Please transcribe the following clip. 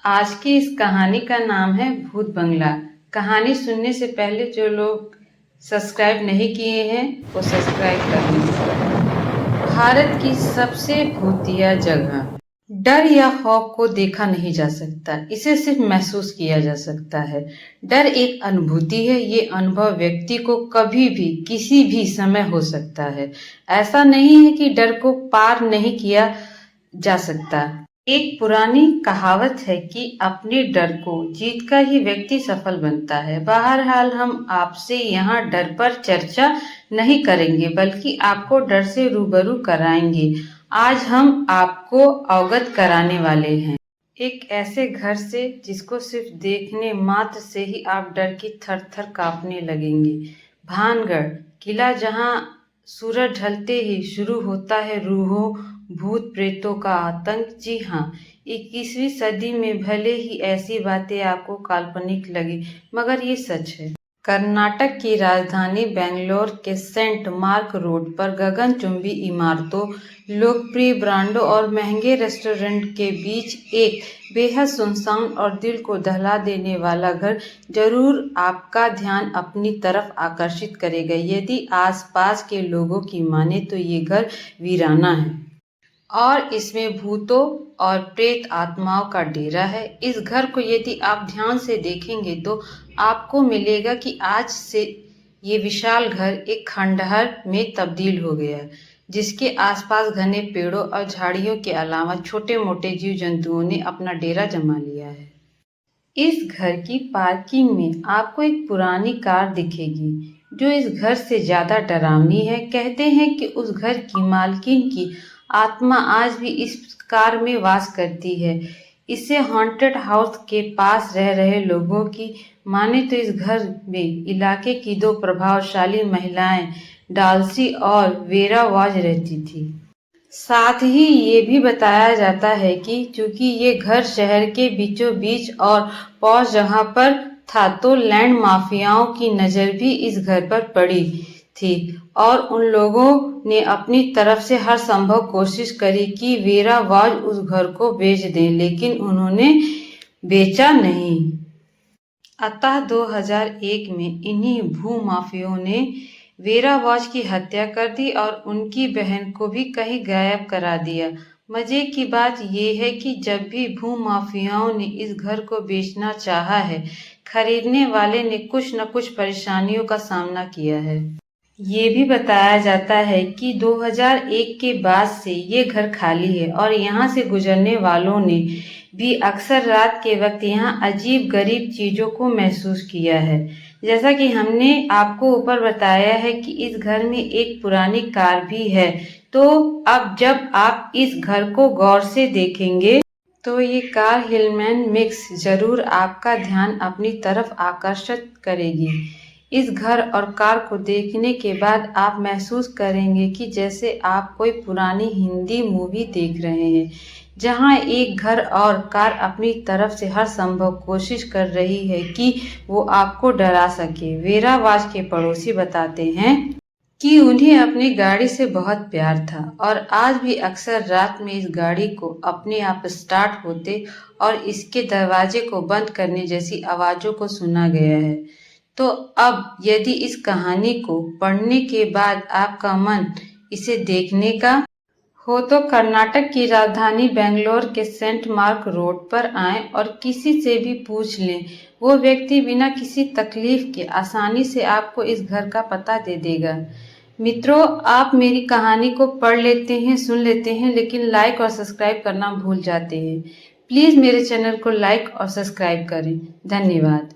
आज की इस कहानी का नाम है भूत बंगला। कहानी सुनने से पहले जो लोग सब्सक्राइब नहीं किए हैं वो सब्सक्राइब कर लें। भारत की सबसे भूतिया जगह। डर या खौफ को देखा नहीं जा सकता, इसे सिर्फ महसूस किया जा सकता है। डर एक अनुभूति है, ये अनुभव व्यक्ति को कभी भी किसी भी समय हो सकता है। ऐसा नहीं है कि डर को पार नहीं किया जा सकता। एक पुरानी कहावत है कि अपने डर को जीतकर ही व्यक्ति सफल बनता है। बहरहाल हम आपसे यहाँ डर पर चर्चा नहीं करेंगे, बल्कि आपको डर से रूबरू कराएंगे। आज हम आपको अवगत कराने वाले हैं एक ऐसे घर से जिसको सिर्फ देखने मात्र से ही आप डर की थर थर कांपने लगेंगे। भानगढ़ किला, जहाँ सूरज ढलते ही शुरू होता है रूहों भूत प्रेतों का आतंक। जी हाँ, 21वीं सदी में भले ही ऐसी बातें आपको काल्पनिक लगी, मगर ये सच है। कर्नाटक की राजधानी बेंगलोर के सेंट मार्क रोड पर गगनचुंबी इमारतों, लोकप्रिय ब्रांडों और महंगे रेस्टोरेंट के बीच एक बेहद सुनसान और दिल को दहला देने वाला घर जरूर आपका ध्यान अपनी तरफ आकर्षित करेगा। यदि आसपास के लोगों की माने तो ये घर वीराना है और इसमें भूतों और प्रेत आत्माओं का डेरा है। इस घर को यदि आप ध्यान से देखेंगे तो आपको मिलेगा कि आज से ये विशाल घर एक खंडहर में तब्दील हो गया है, जिसके आसपास घने पेड़ों और झाड़ियों के अलावा छोटे मोटे जीव जंतुओं ने अपना डेरा जमा लिया है। इस घर की पार्किंग में आपको एक पुरानी कार दिखेगी जो इस घर से ज्यादा डरावनी है। कहते हैं कि उस घर की मालकिन की आत्मा आज भी इस कार में वास करती है। इसे हॉन्टेड हाउस के पास रह रहे लोगों की माने तो इस घर में इलाके की दो प्रभावशाली महिलाएं डाल्सी और वेरा वाज रहती थी। साथ ही ये भी बताया जाता है कि चूंकि ये घर शहर के बीचों बीच और पॉश जगह पर था, तो लैंड माफियाओं की नजर भी इस घर पर पड़ी थी और उन लोगों ने अपनी तरफ से हर संभव कोशिश करी कि वेरा वाज उस घर को बेच दें, लेकिन उन्होंने बेचा नहीं। अतः 2001 में इन्हीं भूमाफियों ने वेरा वाज की हत्या कर दी और उनकी बहन को भी कहीं गायब करा दिया। मजे की बात यह है कि जब भी भूमाफियाओं ने इस घर को बेचना चाहा है, खरीदने वाले ने कुछ न कुछ परेशानियों का सामना किया है। ये भी बताया जाता है कि 2001 के बाद से ये घर खाली है और यहाँ से गुजरने वालों ने भी अक्सर रात के वक्त यहाँ अजीब गरीब चीजों को महसूस किया है। जैसा कि हमने आपको ऊपर बताया है कि इस घर में एक पुरानी कार भी है, तो अब जब आप इस घर को गौर से देखेंगे तो ये कार हिलमैन मिक्स जरूर आपका ध्यान अपनी तरफ आकर्षित करेगी। इस घर और कार को देखने के बाद आप महसूस करेंगे कि जैसे आप कोई पुरानी हिंदी मूवी देख रहे हैं, जहां एक घर और कार अपनी तरफ से हर संभव कोशिश कर रही है कि वो आपको डरा सके। वेरा वाज के पड़ोसी बताते हैं कि उन्हें अपनी गाड़ी से बहुत प्यार था और आज भी अक्सर रात में इस गाड़ी को अपने आप स्टार्ट होते और इसके दरवाजे को बंद करने जैसी आवाजों को सुना गया है। तो अब यदि इस कहानी को पढ़ने के बाद आपका मन इसे देखने का हो तो कर्नाटक की राजधानी बेंगलोर के सेंट मार्क रोड पर आएं और किसी से भी पूछ लें। वो व्यक्ति बिना किसी तकलीफ के आसानी से आपको इस घर का पता दे देगा। मित्रों, आप मेरी कहानी को पढ़ लेते हैं, सुन लेते हैं, लेकिन लाइक और सब्सक्राइब करना भूल जाते हैं। प्लीज मेरे चैनल को लाइक और सब्सक्राइब करें। धन्यवाद।